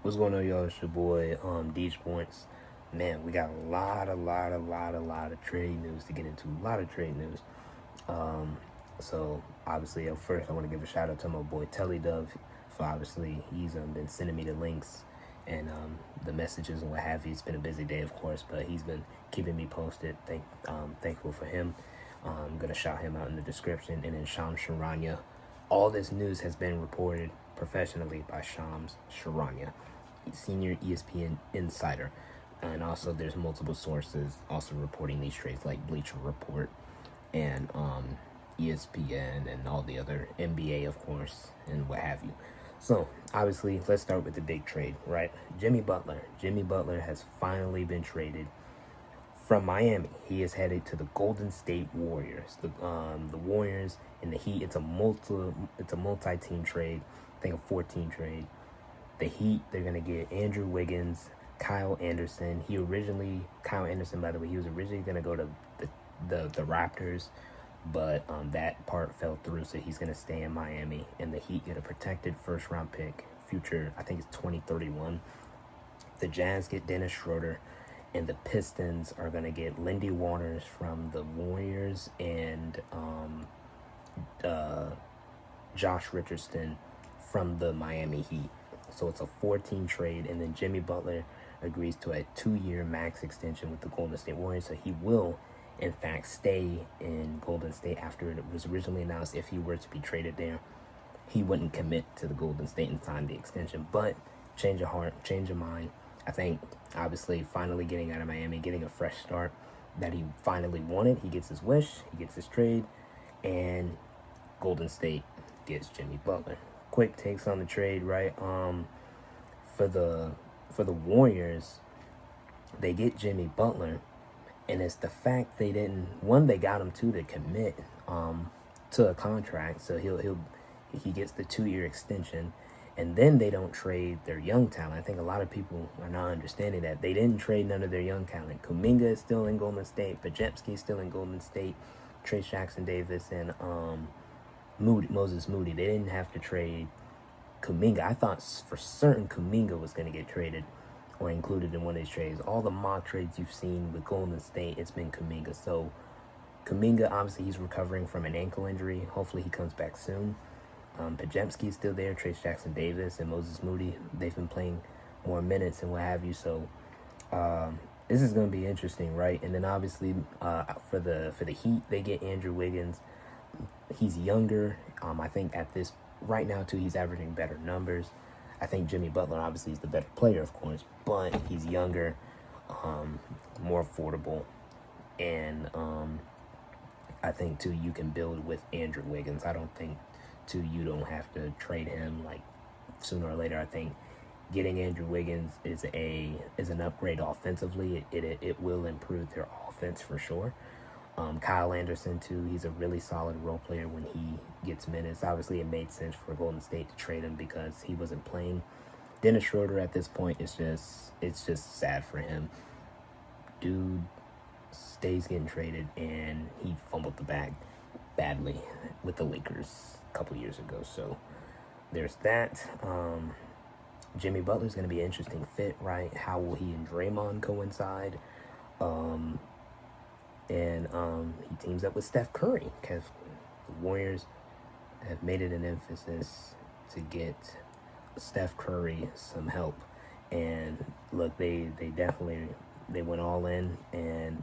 What's going on, y'all? It's your boy, D Sports. Man, we got a lot of trade news to get into. A lot of trade news. So obviously, up first, I want to give a shout out to my boy Telly Dove for obviously he's been sending me the links and the messages and what have you. It's been a busy day, of course, but he's been keeping me posted. Thankful for him. I'm gonna shout him out in the description. And then Shams Charania. All this news has been reported professionally by Shams Charania, senior ESPN insider. And also there's multiple sources also reporting these trades like Bleacher Report and ESPN and all the other NBA, of course, and what have you. So obviously, let's start with the big trade, right? Jimmy Butler. Jimmy Butler has finally been traded from Miami. He is headed to the Golden State Warriors. The Warriors and the Heat. It's a multi-team trade. I think a 14 trade. The Heat, they're gonna get Andrew Wiggins, Kyle Anderson. Kyle Anderson, by the way, he was originally gonna go to the Raptors, but that part fell through, so he's gonna stay in Miami. And the Heat get a protected first round pick, future, I think it's 2031. The Jazz get Dennis Schroeder, and the Pistons are gonna get Lindy Waters from the Warriors and Josh Richardson from the Miami Heat. So it's a 14 trade, and then Jimmy Butler agrees to a 2-year max extension with the Golden State Warriors. So he will, in fact, stay in Golden State after it was originally announced. If he were to be traded there, he wouldn't commit to the Golden State and sign the extension. But change of heart, change of mind. I think, obviously, finally getting out of Miami, getting a fresh start that he finally wanted. He gets his wish, he gets his trade, and Golden State gets Jimmy Butler. Quick takes on the trade, right? For the Warriors, they get Jimmy Butler, and it's the fact they got him to commit to a contract, so he gets the 2-year extension, and then they don't trade their young talent. I think a lot of people are not understanding that they didn't trade none of their young talent. Kuminga is still in Golden State, Podziemski is still in Golden State, Trayce Jackson-Davis, and Moses Moody. They didn't have to trade Kuminga. I thought for certain Kuminga was going to get traded or included in one of these trades. All the mock trades you've seen with Golden State, it's been Kuminga. So Kuminga, obviously, he's recovering from an ankle injury. Hopefully he comes back soon. Podziemski's still there. Trayce Jackson-Davis and Moses Moody, they've been playing more minutes and what have you. So this is going to be interesting, right? And then obviously for the Heat, they get Andrew Wiggins. He's younger. I think at this right now too, he's averaging better numbers. I think Jimmy Butler obviously is the better player, of course, but he's younger, more affordable, and I think too you can build with Andrew Wiggins. I don't think too you don't have to trade him like sooner or later. I think getting Andrew Wiggins is an upgrade offensively. It will improve their offense for sure. Kyle Anderson too, he's a really solid role player when he gets minutes. Obviously it made sense for Golden State to trade him because he wasn't playing. Dennis Schroeder at this point, it's just sad for him. Dude stays getting traded, and he fumbled the bag badly with the Lakers a couple years ago. So there's that. Jimmy Butler's going to be an interesting fit, right? How will he and Draymond coincide? And he teams up with Steph Curry because the Warriors have made it an emphasis to get Steph Curry some help. And look, they definitely went all in, and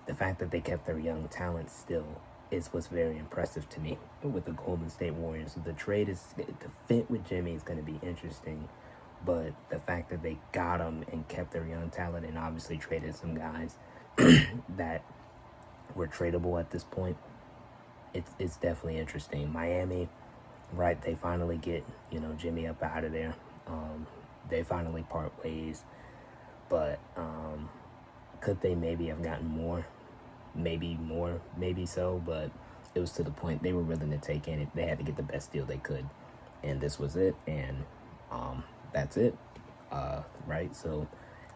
the fact that they kept their young talent still is what's very impressive to me with the Golden State Warriors. The fit with Jimmy is going to be interesting, but the fact that they got him and kept their young talent and obviously traded some guys that were tradable at this point, it's definitely interesting. Miami, right, they finally get Jimmy up out of there. They finally part ways, but could they maybe have gotten more? Maybe so, but it was to the point they were willing to take in it. They had to get the best deal they could, and this was it, and that's it, right? So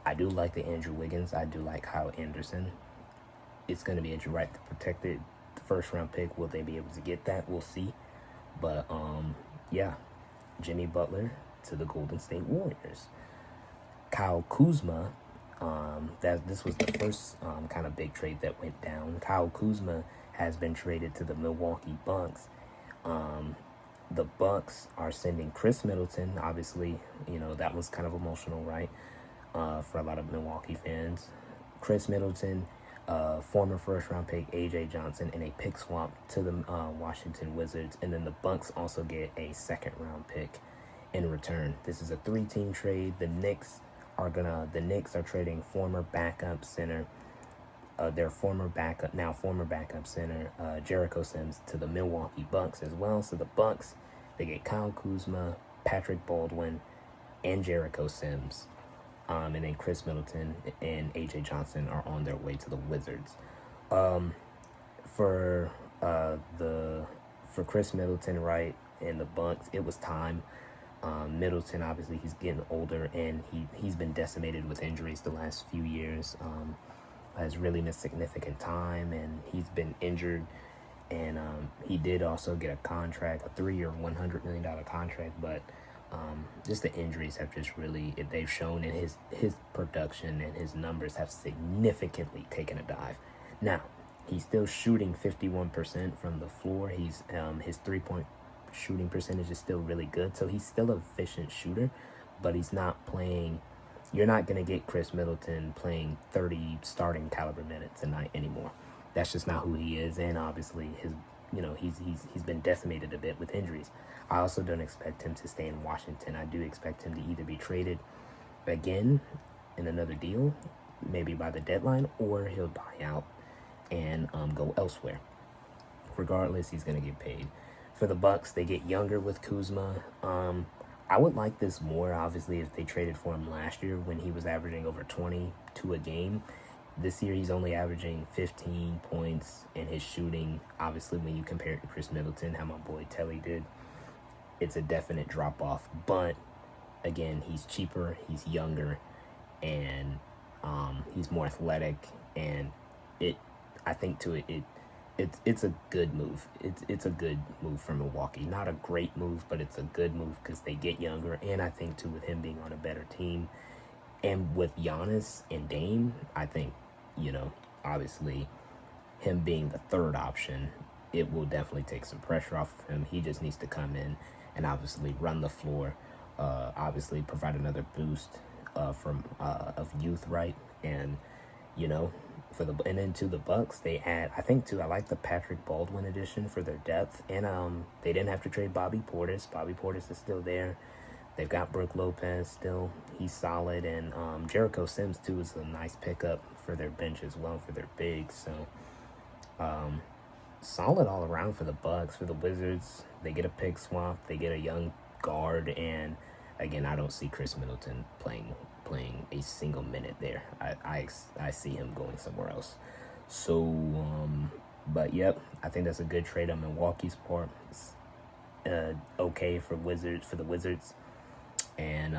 I do like the Andrew Wiggins. I do like Kyle Anderson. It's going to be interesting, right? The protected first round pick, will they be able to get that? We'll see. But yeah, Jimmy Butler to the Golden State Warriors. Kyle Kuzma, that this was the first kind of big trade that went down. Kyle Kuzma has been traded to the Milwaukee Bucks. The Bucks are sending Khris Middleton. Obviously, that was kind of emotional, right? For a lot of Milwaukee fans. Khris Middleton, former first-round pick AJ Johnson, and a pick swap to the Washington Wizards. And then the Bucks also get a second-round pick in return. This is a 3-team trade. The Knicks are trading former backup center, former backup center, Jericho Sims, to the Milwaukee Bucks as well. So the Bucks, they get Kyle Kuzma, Patrick Baldwin, and Jericho Sims. And then Khris Middleton and AJ Johnson are on their way to the Wizards. For Khris Middleton, right, and the Bucks, it was time. Middleton, obviously, he's getting older, and he's been decimated with injuries the last few years. Has really missed significant time, and he's been injured. And he did also get a contract, a 3-year, $100 million contract, but just the injuries have just really, they've shown, in his production and his numbers have significantly taken a dive. Now, he's still shooting 51% from the floor. His 3-point shooting percentage is still really good, so he's still an efficient shooter, but he's not playing. You're not going to get Khris Middleton playing 30 starting caliber minutes a night anymore. That's just not who he is, and obviously he's been decimated a bit with injuries. I also don't expect him to stay in Washington. I do expect him to either be traded again in another deal, maybe by the deadline, or he'll buy out and go elsewhere. Regardless, he's going to get paid. For the Bucks, they get younger with Kuzma. I would like this more, obviously, if they traded for him last year when he was averaging over 22 a game. This year, he's only averaging 15 points, and his shooting, obviously, when you compare it to Khris Middleton, how my boy Telly did, it's a definite drop-off. But, again, he's cheaper, he's younger, and he's more athletic, and I think it's a good move. It's a good move for Milwaukee. Not a great move, but it's a good move because they get younger, and I think, too, with him being on a better team, and with Giannis and Dame, I think, obviously, him being the third option, it will definitely take some pressure off of him. He just needs to come in and obviously run the floor, obviously provide another boost of youth, right? And and then to the Bucks, they add, I think too, I like the Patrick Baldwin addition for their depth, and they didn't have to trade Bobby Portis. Bobby Portis is still there. They've got Brook Lopez still. He's solid. And Jericho Sims, too, is a nice pickup for their bench as well, for their bigs. So, solid all around for the Bucks. For the Wizards, they get a pick swap. They get a young guard. And, again, I don't see Khris Middleton playing a single minute there. I see him going somewhere else. So, but, yep, I think that's a good trade on Milwaukee's part. It's okay for the Wizards. And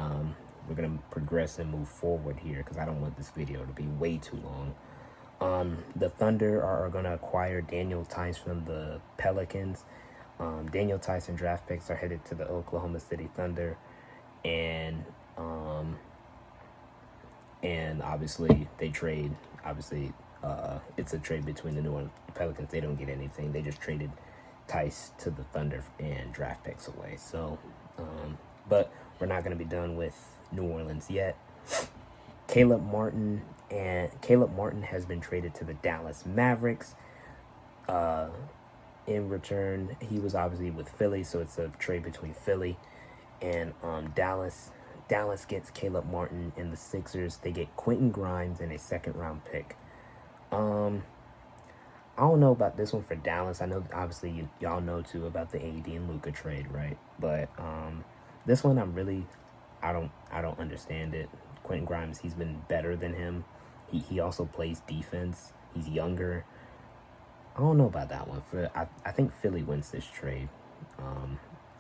we're going to progress and move forward here because I don't want this video to be way too long. The Thunder are going to acquire Daniel Tice from the Pelicans. Daniel Tice and draft picks are headed to the Oklahoma City Thunder. And obviously they trade. Obviously, it's a trade between the New Orleans Pelicans. They don't get anything. They just traded Tice to the Thunder and draft picks away. So, but we're not going to be done with New Orleans yet. Caleb Martin has been traded to the Dallas Mavericks. In return, he was obviously with Philly, so it's a trade between Philly and Dallas. Dallas gets Caleb Martin, and the Sixers, they get Quentin Grimes and a second-round pick. I don't know about this one for Dallas. I know, obviously, y'all know, too, about the AD and Luka trade, right? But this one, I don't understand it. Quentin Grimes, he's been better than him. He also plays defense. He's younger. I don't know about that one. I think Philly wins this trade.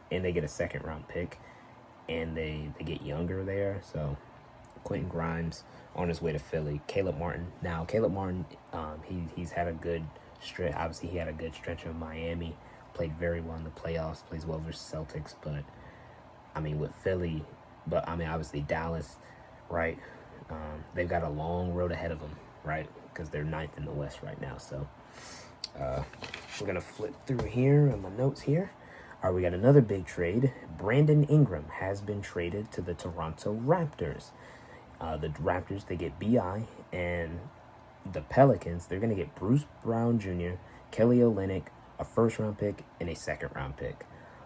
And they get a second-round pick. And they get younger there. So, Quentin Grimes on his way to Philly. Caleb Martin. Now, Caleb Martin, he's had a good stretch. Obviously, he had a good stretch in Miami. Played very well in the playoffs. Plays well versus Celtics. But, with Philly. But, obviously, Dallas. right? They've got a long road ahead of them, right? Because they're ninth in the West right now. So we're going to flip through here on my notes here. All right, we got another big trade. Brandon Ingram has been traded to the Toronto Raptors. The Raptors, they get B.I., and the Pelicans, they're going to get Bruce Brown Jr., Kelly Olynyk, a first-round pick, and a second-round pick.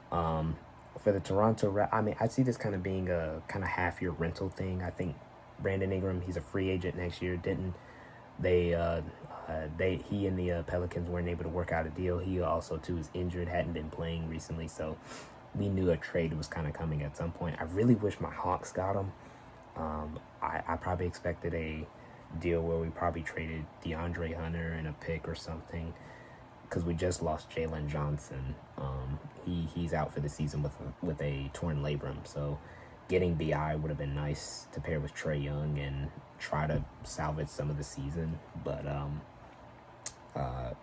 For the Toronto, I see this kind of being a kind of half-year rental thing. I think Brandon Ingram, he's a free agent next year. He and the Pelicans weren't able to work out a deal. He also too is injured, hadn't been playing recently, so we knew a trade was kind of coming at some point. I really wish my Hawks got him. I probably expected a deal where we probably traded DeAndre Hunter and a pick or something, because we just lost Jalen Johnson. He's out for the season with a torn labrum, so getting BI would have been nice to pair with Trae Young and try to salvage some of the season. But the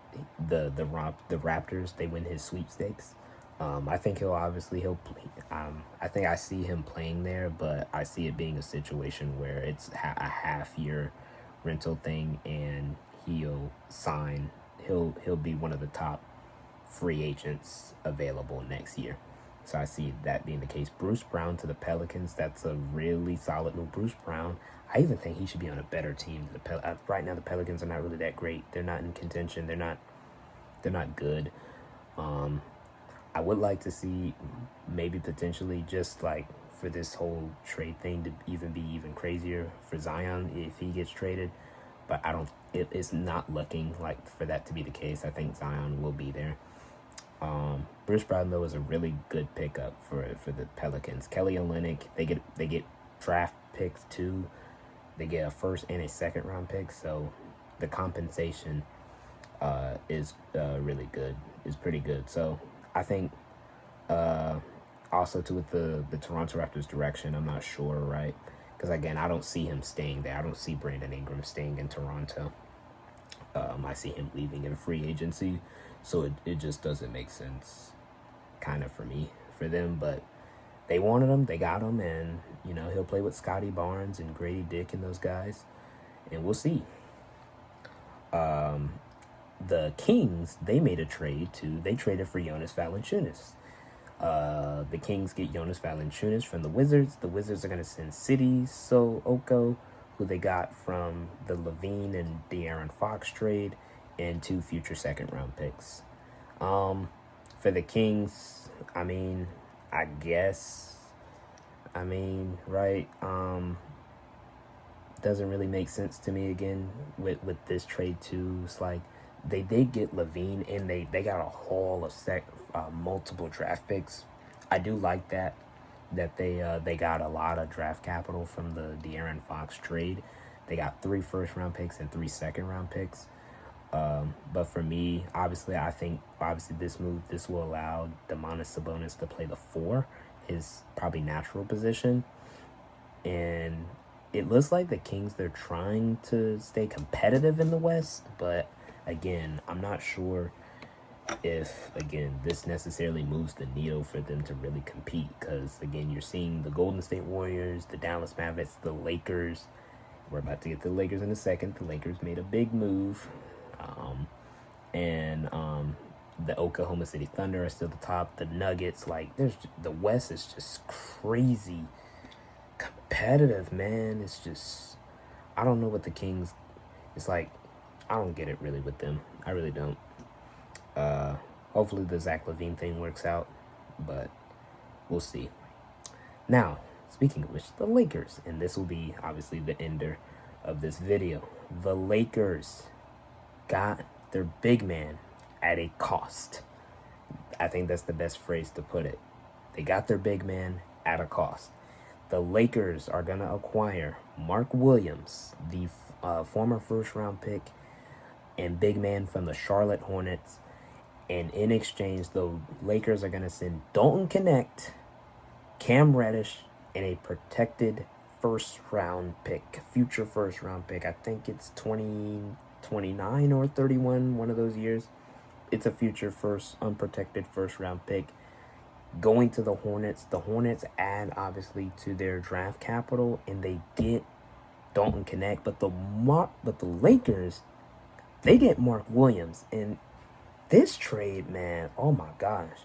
Raptors, they win his sweepstakes. I think he'll play. I think I see him playing there, but I see it being a situation where it's a half-year rental thing, and he'll be one of the top free agents available next year. So I see that being the case. Bruce Brown to the Pelicans, that's a really solid move. Bruce Brown, I even think he should be on a better team. Right now, the Pelicans are not really that great. They're not in contention. They're not good. I would like to see maybe potentially just like for this whole trade thing to be even crazier for Zion if he gets traded. But it's not looking like for that to be the case. I think Zion will be there. Bruce Brown, though, is a really good pickup for the Pelicans. Kelly Olynyk, they get draft picks too. They get a first and a second round pick, so the compensation is really good. Is pretty good. So I think also too with the Toronto Raptors direction, I'm not sure, right? Because again, I don't see him staying there. I don't see Brandon Ingram staying in Toronto. I see him leaving in free agency, so it just doesn't make sense, kind of for them. But they wanted him, they got him, and he'll play with Scotty Barnes and Grady Dick and those guys, and we'll see. The Kings, they made a trade too. They traded for Jonas Valanciunas. The Kings get Jonas Valanciunas from the Wizards. The Wizards are going to send City Oko, who they got from the Levine and De'Aaron Fox trade, and 2 future second-round picks. For the Kings, I guess, right? Doesn't really make sense to me again with this trade too. It's like they did get Levine, and they got a haul of multiple draft picks. I do like that they got a lot of draft capital from the De'Aaron Fox trade. They got 3 first-round picks and 3 second-round picks. But for me, I think this will allow Domantas Sabonis to play the 4, his probably natural position. And it looks like the Kings, they're trying to stay competitive in the West, but again, I'm not sure if, again, this necessarily moves the needle for them to really compete, because, again, you're seeing the Golden State Warriors, the Dallas Mavericks, the Lakers. We're about to get to the Lakers in a second. The Lakers made a big move, and the Oklahoma City Thunder are still the top. The Nuggets, the West is just crazy competitive, man. It's just, I don't know what the Kings, it's like, I don't get it really with them. I really don't. Hopefully the Zach LaVine thing works out, but we'll see. Now, speaking of which, the Lakers, and this will be obviously the ender of this video. The Lakers got their big man at a cost. I think that's the best phrase to put it. They got their big man at a cost. The Lakers are going to acquire Mark Williams, the former first-round pick and big man from the Charlotte Hornets. And in exchange, the Lakers are going to send Dalton Knecht, Cam Reddish, and a protected first-round pick, future first-round pick. I think it's 2029 or 31, one of those years. It's a future unprotected first-round pick. going to the Hornets. The Hornets add obviously to their draft capital, and they get Dalton Knecht. But the Lakers, they get Mark Williams. And this trade, man, oh my gosh,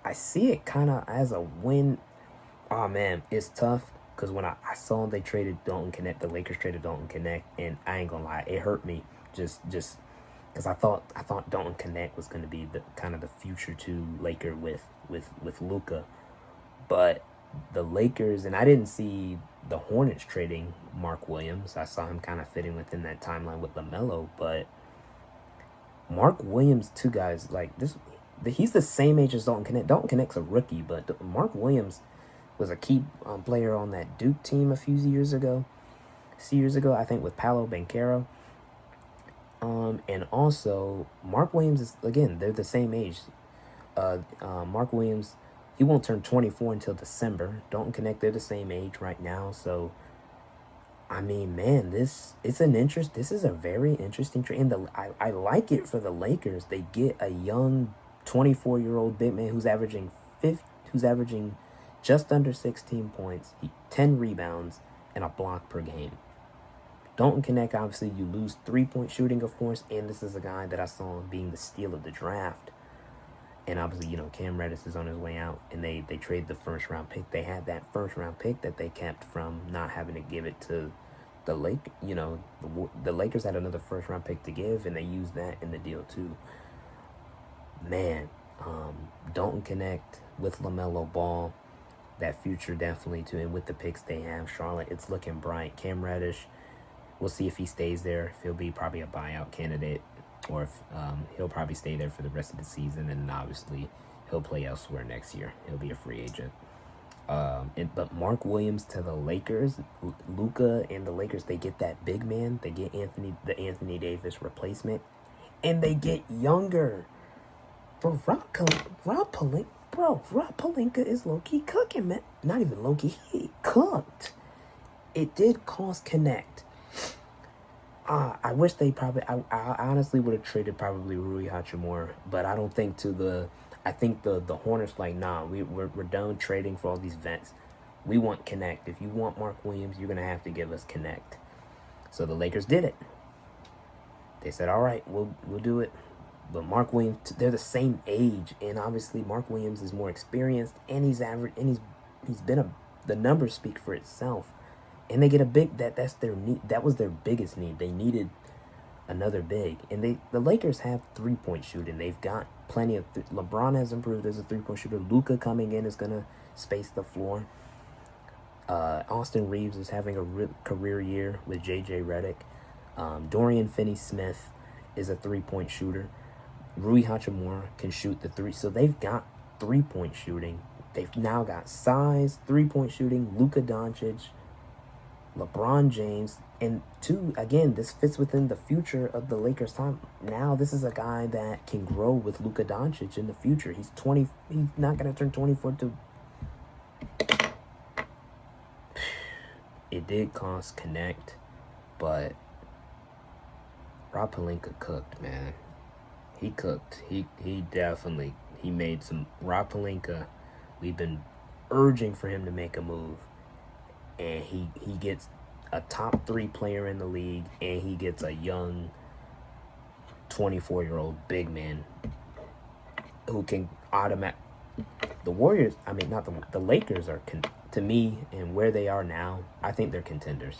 I see it kind of as a win. Oh man, it's tough because when I saw they traded Dalton Knecht, the Lakers traded Dalton Knecht, and I ain't gonna lie, it hurt me just because I thought Dalton Knecht was gonna be the kind of the future to Laker with Luka, but the Lakers, and I didn't see the Hornets trading Mark Williams. I saw him kind of fitting within that timeline with LaMelo, but Mark Williams, two guys like this. He's the same age as Dalton Knecht. Dalton Knecht's a rookie, but Mark Williams was a key player on that Duke team a few years ago, I think, with Paolo Banchero. And also, Mark Williams is, again, they're the same age. Mark Williams, he won't turn 24 until December. Dalton Knecht, they're the same age right now. So, I mean, man, this is a very interesting trade. And I like it for the Lakers. They get a young 24-year-old big man who's averaging just under 16 points, 10 rebounds, and a block per game. Dalton Knecht, obviously, you lose three-point shooting, of course, and this is a guy that I saw being the steal of the draft. And obviously, Cam Reddish is on his way out, and they trade the first-round pick. They had that first-round pick that they kept from not having to give it to the Lake. The Lakers had another first-round pick to give, and they used that in the deal, too. Man, Dalton Knecht with LaMelo Ball, that future definitely too, and with the picks they have, Charlotte, it's looking bright. Cam Reddish, we'll see if he stays there. If he'll be probably a buyout candidate, or if he'll probably stay there for the rest of the season, and obviously he'll play elsewhere next year. He'll be a free agent. But Mark Williams to the Lakers, Luka and the Lakers, they get that big man. They get the Anthony Davis replacement, and they get younger. Bro, Rob Pelinka is low-key cooking, man. Not even low-key, he cooked. It did cost Knecht. I wish they probably, I honestly would have traded probably Rui Hachimura, but I don't think I think the Hornets like, nah, we're done trading for all these vets. We want Knecht. If you want Mark Williams, you're going to have to give us Knecht. So the Lakers did it. They said, all right, we'll do it. But Mark Williams, they're the same age, and obviously Mark Williams is more experienced, and he's average, and he's been the numbers speak for itself, and they get a big that's their need. That was their biggest need. They needed another big, and the Lakers have 3-point shooting. They've got plenty of. LeBron has improved as a 3-point shooter. Luka coming in is gonna space the floor. Austin Reeves is having a career year with JJ Redick. Dorian Finney-Smith is a 3-point shooter. Rui Hachimura can shoot the three. So they've got 3-point shooting. They've now got size, 3-point shooting, Luka Doncic, LeBron James. And again, this fits within the future of the Lakers' time. Now, this is a guy that can grow with Luka Doncic in the future. He's 20. He's not going to turn 24 to... It did cost Knecht, but Rob Pelinka cooked, man. He cooked. He definitely, he made some. Rob Pelinka, we've been urging for him to make a move, and he gets a top 3 player in the league, and he gets a young 24-year-old big man who can the Warriors, I mean, not the Lakers are, to me, and where they are now, I think they're contenders.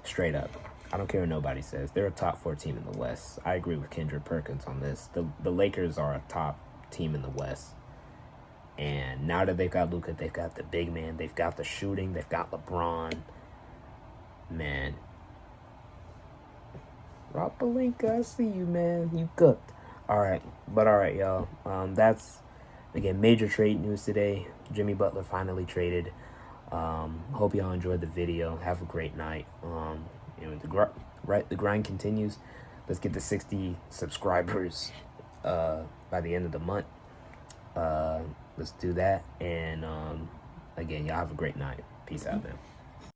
Straight up. I don't care what nobody says. They're a top 4 team in the West. I agree with Kendrick Perkins on this. The Lakers are a top team in the West. And now that they've got Luka, they've got the big man, they've got the shooting, they've got LeBron. Man. Rob Pelinka, I see you, man. You cooked. All right, y'all. That's, again, major trade news today. Jimmy Butler finally traded. Hope y'all enjoyed the video. Have a great night. The grind continues. Let's get to 60 subscribers by the end of the month. Let's do that. And again, y'all have a great night. Peace out, man.